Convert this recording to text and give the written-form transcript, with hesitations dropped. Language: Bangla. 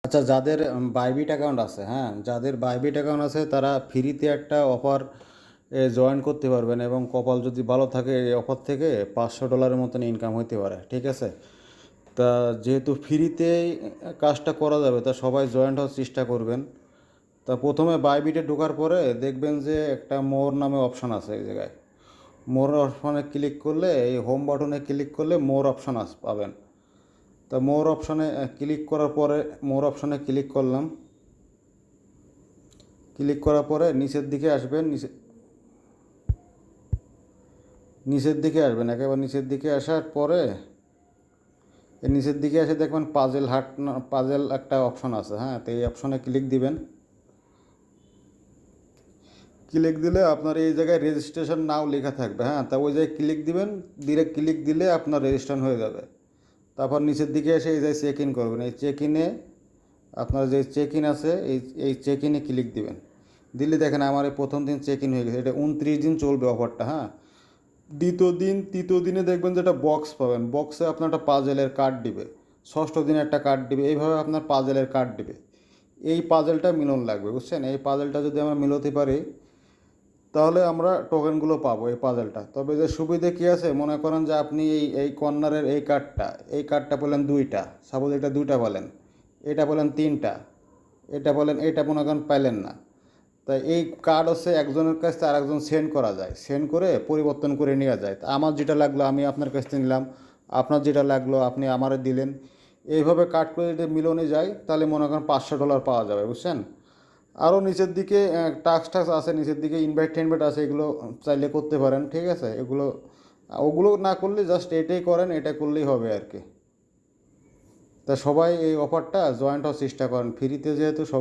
আচ্ছা, যাদের বাইবিট অ্যাকাউন্ট আছে, হ্যাঁ, যাদের বাইবিট অ্যাকাউন্ট আছে তারা ফ্রিতে একটা অফার জয়েন করতে পারবেন, এবং কপাল যদি ভালো থাকে এই অফার থেকে $500 মতন ইনকাম হইতে পারে, ঠিক আছে? তা যেহেতু ফ্রিতেই কাজটা করা যাবে, তা সবাই জয়েন্ট হওয়ার চেষ্টা করবেন। তা প্রথমে বাইবিটে ঢোকার পরে দেখবেন যে একটা মোর নামে অপশান আছে এই জায়গায়। মোর অপশানে ক্লিক করলে, এই হোম বাটনে ক্লিক করলে মোর অপশান পাবেন। তা মোর অপশানে ক্লিক করার পরে, মোর অপশানে ক্লিক করলাম। ক্লিক করার পরে নিচের দিকে আসবেন, নিচের দিকে আসবেন, একেবারে নিচের দিকে আসার পরে এই নিচের দিকে এসে দেখবেন পাজেল হাট, পাজেল একটা অপশন আছে, হ্যাঁ, তো এই অপশনে ক্লিক দিবেন। ক্লিক দিলে আপনার এই জায়গায় রেজিস্ট্রেশন নাও লেখা থাকবে, হ্যাঁ, তা ওই জায়গায় ক্লিক দিবেন। ডিরেক্ট ক্লিক দিলে আপনার রেজিস্ট্রেশন হয়ে যাবে। তারপর নিচের দিকে এসে এই জায়গায় চেক ইন করবেন। এই চেক ইনে আপনার যে চেক ইন আছে, এই চেক ইনে ক্লিক দিবেন। দিলে দেখেন আমার এই প্রথম দিন চেক ইন হয়ে গেছে। এটা 29 দিন চলবে অফারটা, হ্যাঁ। দ্বিতীয় দিন, তৃতীয় দিনে দেখবেন যে একটা বক্স পাবেন, বক্সে আপনার একটা পাজেলের কার্ড দিবে। ষষ্ঠ দিনে একটা কার্ড দিবে, এইভাবে আপনার পাজেলের কার্ড দিবে। এই পাজেলটা মিলন লাগবে, বুঝছেন? এই পাজেলটা যদি আমরা মিলাতে পারি তাহলে আমরা টোকেনগুলো পাবো এই পাজেলটা। তবে যে সুবিধে কী আছে, মনে করেন যে আপনি এই কর্নারের এই কার্ডটা পেলেন 2টা, সাপোজ এটা 2টা পেলেন, এটা পেলেন 3টা, এটা বলেন, এটা মনে করেন পাইলেন না। তাই এই কার্ড হচ্ছে একজনের কাছ থেকে আরেকজন সেন্ড করা যায়, সেন্ড করে পরিবর্তন করে নেওয়া যায়। তা আমার যেটা লাগলো আমি আপনার কাছ থেকে নিলাম, আপনার যেটা লাগলো আপনি আমারে দিলেন। এইভাবে কার্ড করে যদি মিলনে যায় তাহলে মনে করেন $500 পাওয়া যাবে, বুঝছেন? আরও নিচের দিকে টাক্স আছে, নিচের দিকে ইনভাইট টিনভাইট আছে, এগুলো চাইলে করতে পারেন, ঠিক আছে? ওগুলো না করলে জাস্ট এটাই করেন, এটা করলেই হবে আর কি। তা সবাই এই অফারটা জয়েন্ট হওয়ার চেষ্টা করেন, ফ্রিতে যেহেতু সবাই